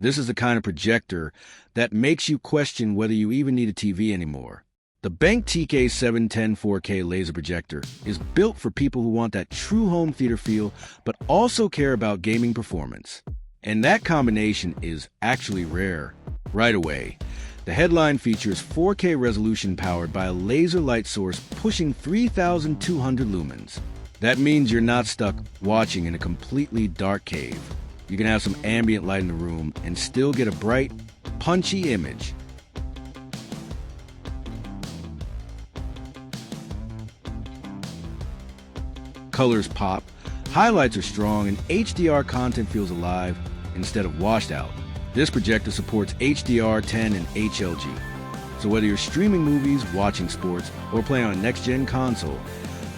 This is the kind of projector that makes you question whether you even need a TV anymore. The BenQ TK710 4K laser projector is built for people who want that true home theater feel, but also care about gaming performance. And that combination is actually rare. Right away, the headline features 4K resolution powered by a laser light source pushing 3,200 lumens. That means you're not stuck watching in a completely dark cave. You can have some ambient light in the room and still get a bright, punchy image. Colors pop, highlights are strong, and HDR content feels alive instead of washed out. This projector supports HDR10 and HLG. So whether you're streaming movies, watching sports, or playing on a next-gen console,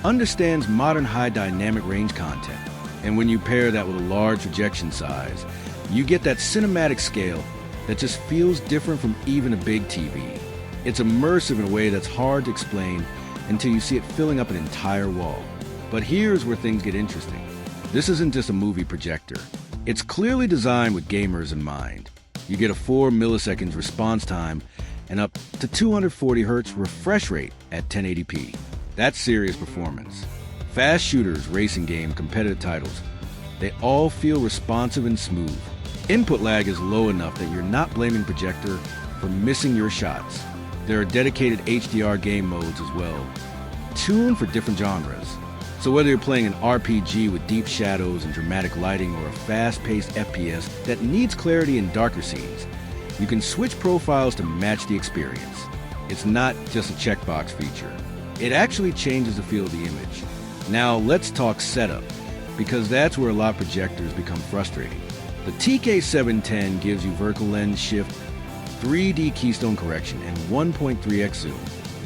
understands modern high dynamic range content. And when you pair that with a large projection size, you get that cinematic scale that just feels different from even a big TV. It's immersive in a way that's hard to explain until you see it filling up an entire wall. But here's where things get interesting. This isn't just a movie projector. It's clearly designed with gamers in mind. You get a 4 milliseconds response time and up to 240 Hz refresh rate at 1080p. That's serious performance. Fast shooters, racing game, competitive titles, they all feel responsive and smooth. Input lag is low enough that you're not blaming projector for missing your shots. There are dedicated HDR game modes as well, tuned for different genres. So whether you're playing an RPG with deep shadows and dramatic lighting or a fast-paced FPS that needs clarity in darker scenes, you can switch profiles to match the experience. It's not just a checkbox feature. It actually changes the feel of the image. Now let's talk setup, because that's where a lot of projectors become frustrating. The TK710 gives you vertical lens shift, 3D keystone correction, and 1.3x zoom.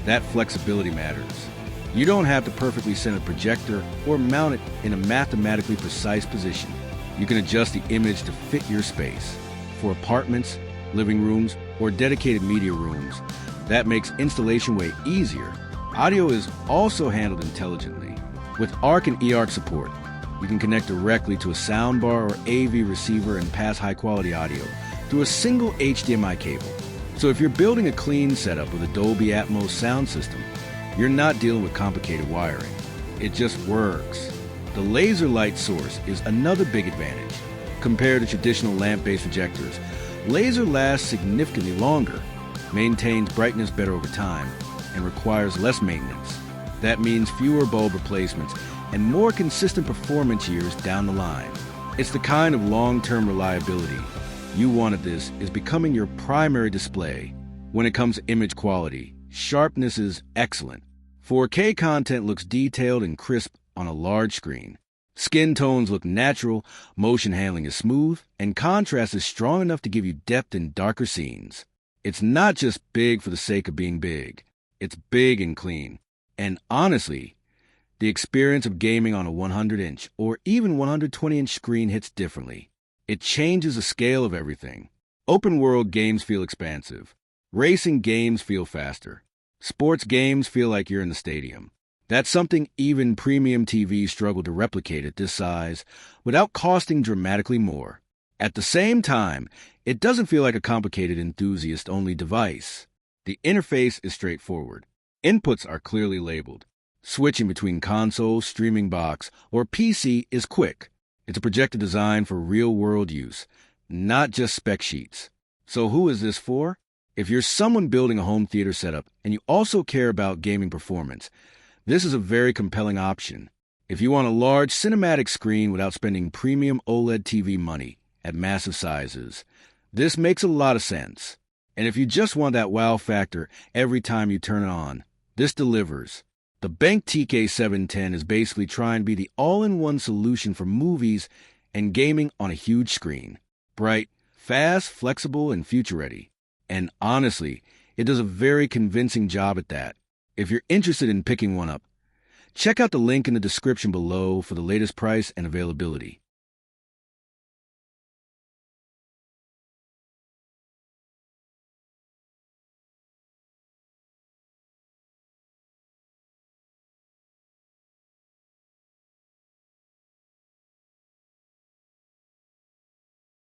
That flexibility matters. You don't have to perfectly center the projector or mount it in a mathematically precise position. You can adjust the image to fit your space. For apartments, living rooms, or dedicated media rooms, that makes installation way easier. Audio is also handled intelligently. With eARC and eARC support, you can connect directly to a soundbar or AV receiver and pass high-quality audio through a single HDMI cable. So if you're building a clean setup with a Dolby Atmos sound system, you're not dealing with complicated wiring. It just works. The laser light source is another big advantage. Compared to traditional lamp-based projectors, laser lasts significantly longer, maintains brightness better over time, and requires less maintenance. That means fewer bulb replacements and more consistent performance years down the line. It's the kind of long-term reliability you wanted. This is becoming your primary display. When it comes to image quality, sharpness is excellent. 4K content looks detailed and crisp on a large screen. Skin tones look natural, motion handling is smooth, and contrast is strong enough to give you depth in darker scenes. It's not just big for the sake of being big. It's big and clean. And honestly, the experience of gaming on a 100-inch or even 120-inch screen hits differently. It changes the scale of everything. Open-world games feel expansive. Racing games feel faster. Sports games feel like you're in the stadium. That's something even premium TVs struggle to replicate at this size without costing dramatically more. At the same time, it doesn't feel like a complicated enthusiast-only device. The interface is straightforward. Inputs are clearly labeled. Switching between console, streaming box, or PC is quick. It's a projector designed for real-world use, not just spec sheets. So who is this for? If you're someone building a home theater setup and you also care about gaming performance, this is a very compelling option. If you want a large cinematic screen without spending premium OLED TV money at massive sizes, this makes a lot of sense. And if you just want that wow factor every time you turn it on, this delivers. The BenQ TK710 is basically trying to be the all-in-one solution for movies and gaming on a huge screen. Bright, fast, flexible, and future-ready. And honestly, it does a very convincing job at that. If you're interested in picking one up, check out the link in the description below for the latest price and availability.